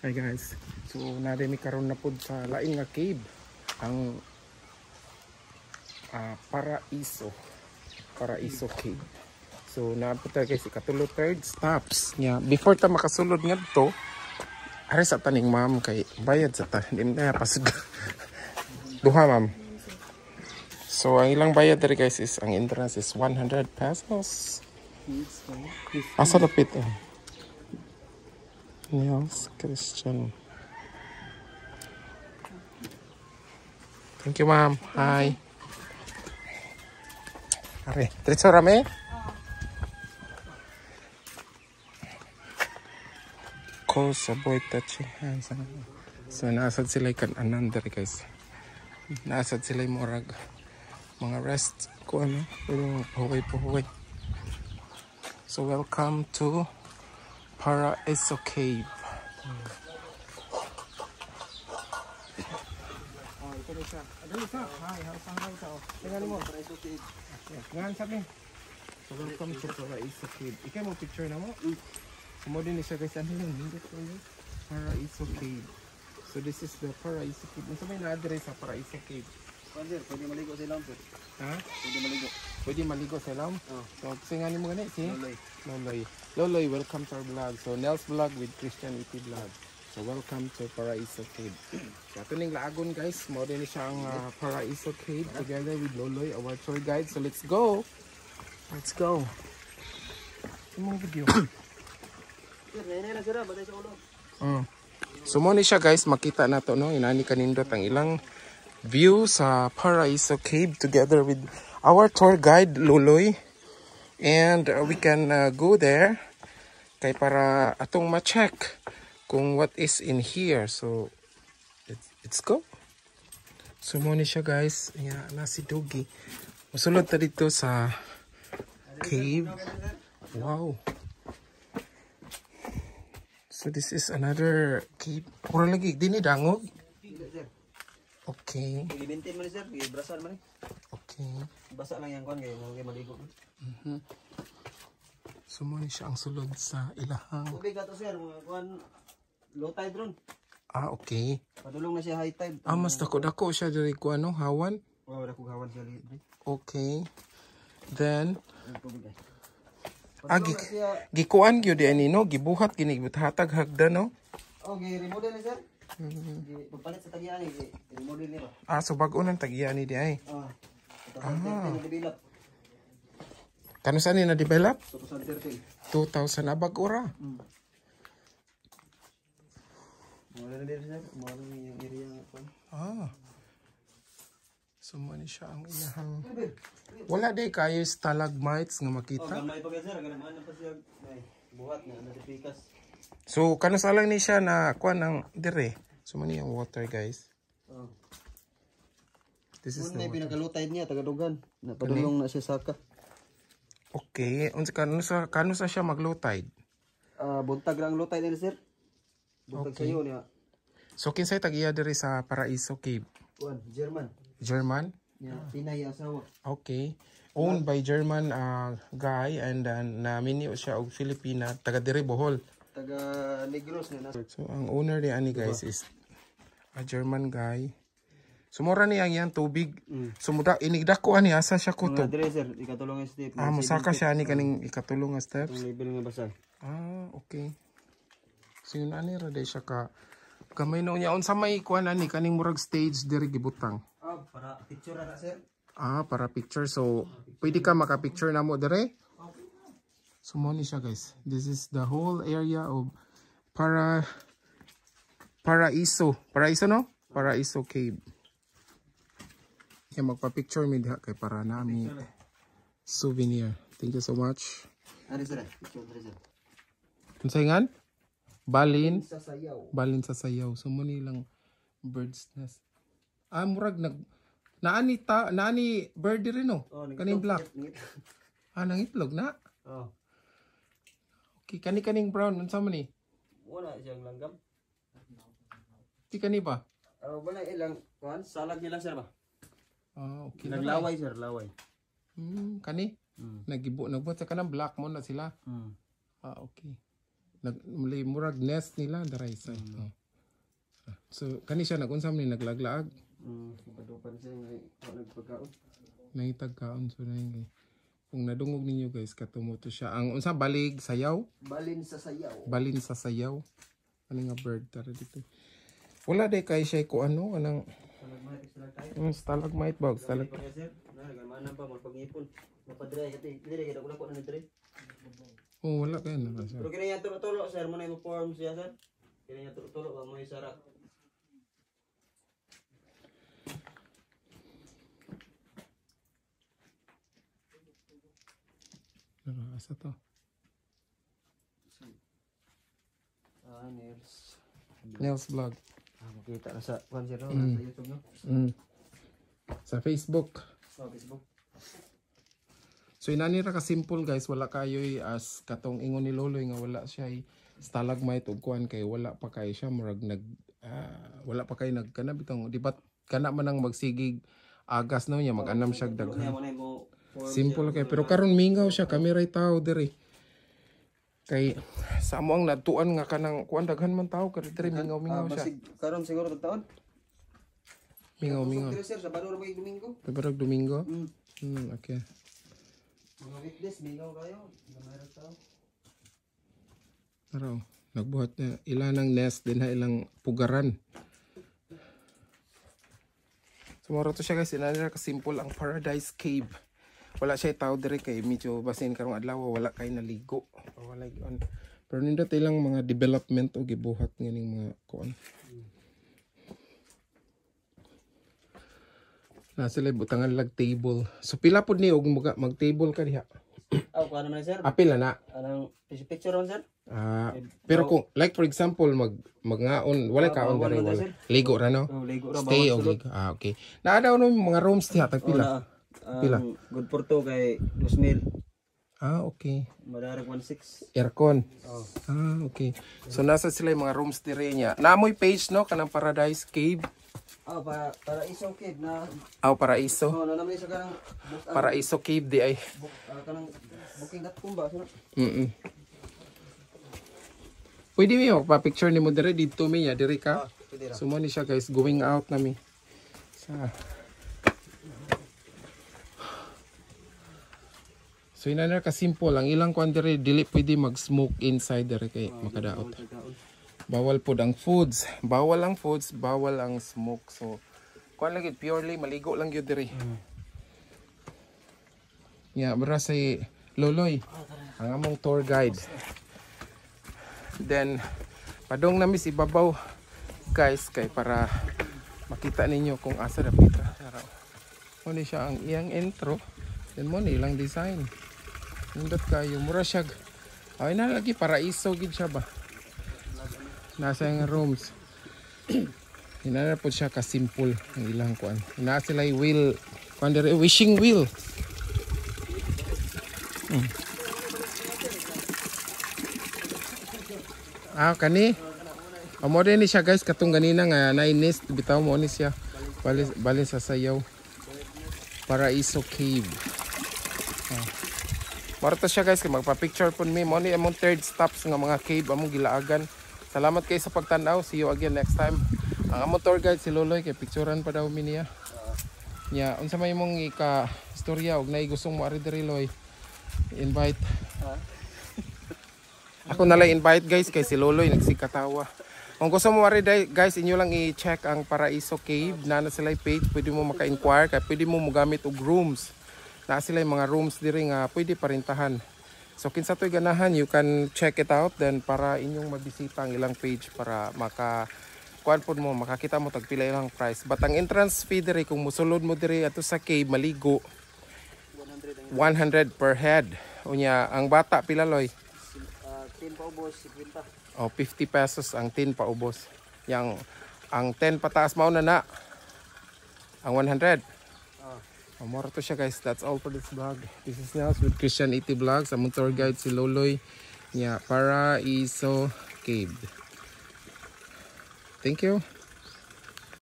Hi guys, so narimi karon na pod sa lain nga cave ang Paraiso Cave. So napunta guys ikatulo third stops nya before ta makasulod ngadto ari sa taning ma'am kay bayad sa ta hindi na pasud duha ma'am. So ang ilang bayad diri guys is ang entrance is 100 pesos. Asa dapit Niels Christian. Thank you, ma'am. Hi. Are, diretso rame? Ko sa boy touching hands. So naasad sila kan anandar guys. Naasad sila morag mga rest ko ano, pero puhuway. So welcome to Paraiso Cave. Ito na siya. Hi, tingnan mo. Paraiso Cave. Ngayon sabi. So welcome to Paraiso Cave. Ikay mo picture na mo? Mo din siya guys. Ano yun? Paraiso Cave. So this is the Paraiso Cave. Ano sabi na-address sa Paraiso Cave? Pwede maligo sa ilam, sir. Ha? Pwede maligo. Pwede maligo sa ilam? So singanin mo ganit, si? Loloy. Loloy, welcome to our vlog. So Nels vlog with Christian EP vlog. So welcome to Paraiso Cave. So ito ning laagon guys, mo din siya ang Paraiso Cave together with Loloy, our tour guide. So let's go. Let's go. Imong video. Sir, nainay lang sir, batay sa ulo. So mo ni siya guys, makita na to no, inani kanindot ang ilang view sa Paraiso Cave together with our tour guide Loloy. And we can go there kay para atong ma-check kung what is in here. So let's go. So mo ni siya guys, na si Doggy. Musulod ta dito sa cave. Wow. So this is another cave. Pura lagi dini dangog. Okay. I-maintain mo ni sir, i-brasan mo ni. Okay. Basa lang yung kuhan kayo, maligo. So mo ni siya ang sulod sa ilahang. Tubig ato sir, mga kuhan, low tide ron. Okay. Padulong na siya high tide. Mas dako siya diri ko ano, hawan. Oo, dako hawan siya libre. Okay. Then Tubig ay. gikuan gyud ani no, gibuhat gini hatag hagdan no. Okay, remodel ni sir. Pagpalit sa tagian ni, remodel ni ba? So bag-o nang tagian ni di ay. Na-develop. Kano sa ni na-develop? 2013. 2000 abag ora. Mawala na din sir, mawala na yung area nga. So mo ni siya ang iyahang. Wala day kayo stalagmites nga makita. Gamay pa sir, ganaman na pa siya. Buhat na natipikas. So kano sa lang ni siya na kuan ng dire. So mo ni ang water guys. This is the pinakalutay niya tagadugan. Napadulong na siya saka. Okay, unsa kano sa siya maglow tide? Buntag lang lutay nila sir. Buntag sayo niya. So kinsay tag-iya diri sa Paraiso Cave? German. German? Yeah, Pinay asawa. Okay. Owned by German guy and namini siya og Filipina, taga diri Bohol. Taga Negros na. So ang owner ni ani guys is a German guy. Sumura ni ang yan tubig. Sumuda inigdako ani asa siya kutob. Dire sir, ikatulong nga step. Musaka siya ani kaning ikatulong nga steps. Ang level nga basa. Okay. So yun ani ra day siya ka gamay no niya unsa may kuan ani kaning murag stage diri gibutang. Para picture na sir. Para picture. So pwede ka maka-picture na mo dire. So mo ni siya guys. This is the whole area of Paraiso. Paraiso no? Paraiso Cave. Kaya magpa-picture mi diha kay para nami souvenir. Thank you so much. Ari sir, picture dire sir. Unsay ngan? Balin Sa sayaw. Balin sa sayaw. So mo ni lang bird's nest. Murag naani bird rin no. Kaning black. Nangitlog na. Okay, kaning brown unsa man ni? Wala siyang langgam. Ti kani ba? Wala ilang kuan, salag nila sir ba? Okay. Naglaway sir, laway. Kani? Nagbuot sa kanang black mo na sila. Okay. murag nest nila daray sa. Oh. So kani siya nagunsam ni naglaglaag. Padupan siya nagpagkaon. Nangitagkaon so na kung nadungog ninyo guys katumoto siya. Ang unsa balig sayaw? Balin sa sayaw. Balin sa sayaw. Ano nga bird tara dito. Wala day kay siya ko ano anang stalagmite box. Stalagmite. Mana pa magpangipon. Napadre kati dire kada ko na dire. Oh wala kay na sir. Pero kini tulo sir mo na mo form siya sir. Kini tulo ba mo isarak. Asa to? Nails vlog. Makita na sa sir no? Sa YouTube no? Sa Facebook. Sa Facebook. So inani ra ka simple guys, wala kayoy as katong ingon ni Loloy nga wala siya stalagmite ug kuan kay wala pa kay siya murag wala pa kay nagkana bitong di ba kana man ang magsigig agas no niya mag-anam siya daghan. Simple kay pero karon mingaw siya kameray tao diri. Kay sa amo ang natuan nga kanang kuan daghan man tao kay diri mingaw siya. Karon siguro taon. Mingaw. Sir sa Sabado ba Domingo? Sabado Domingo? Okay. Mga weekdays mingaw kayo. Gamay tao. Pero nagbuhat na ilanang nest din ha ilang pugaran. Sumaro to siya guys, inanira ka simple ang Paradise Cave. Wala siya tao dire kay medyo basin karong adlaw wala kay naligo. Wala on. Pero nindot ilang mga development o gibuhat nganing mga kuan. Na sila butangan lag table. So pila pud ni og mag-table ka diha. Kuan naman sir. Apil na. Anong picture on sir? Pero kung like for example magngaon wala kaon diri wala. Ligo ra no? Ligo ra stay og ligo. Okay. Naa daw no mga rooms diha tag pila. Pila? Good for to kay 2,000. Okay. Madarag 16. Aircon. Okay. So nasa sila yung mga rooms dire niya. Naamoy page no kanang Paradise Cave. Paraiso Cave na. Paraiso. Naman siya kanang Paraiso Cave di ay. Kanang booking.com ba sino? Pwede mi magpa-picture nimo dire dito mi ya dire ka. Sumo ni siya guys going out nami. So inana ka simple ang ilang kwan dire dili pwede mag-smoke inside dire kay makadaot. Bawal pod ang foods, bawal ang smoke. So kwan lagi purely maligo lang gyud dire. Bara say Loloy ang among tour guide. Then padong nami si ibabaw guys kay para makita ninyo kung asa dapita. Mo ni siya ang iyang intro. Then mo ni ilang design. Nindot kayo mura siya. Ay na lagi paraiso gid siya ba. Nasa yung rooms. Hinana po siya ka simple ang ilang kuan. Ina sila wheel, kuan dire wishing wheel. Kani. Amo din ni siya guys katong ganina nga na-nest bitaw mo ni siya. Bali sa sayaw. Paraiso Cave. Marto siya guys kay magpa-picture pun mi mo ni among third stops nga mga cave among gilaagan. Salamat kayo sa pagtan-aw. See you again next time. Ang among tour guide si Loloy kay picturean pa daw mi niya. Nya unsa may imong istorya og nay gustong mo ari diri Loy. Invite. Ako na lang invite guys kay si Loloy nagsikatawa. Kung gusto mo ari guys inyo lang i-check ang Paraiso Cave na sila page, pwede mo maka-inquire kay pwede mo mogamit og rooms. Na sila yung mga rooms diri nga pwede parintahan. So kinsa to'y ganahan, you can check it out then para inyong mabisita ang ilang page para makakita mo tagpila ilang price. But ang entrance fee diri kung musulod mo diri ato sa cave maligo 100 per head. Unya ang bata pila Loy? 10 pa ubos 50. 50 pesos ang 10 pa ubos. Yang ang 10 pataas mao na ang 100. Moro to siya guys. That's all for this vlog. This is Nels with Christianity Vlogs. Among tour guide si Loloy niya Paraiso Cave. Thank you.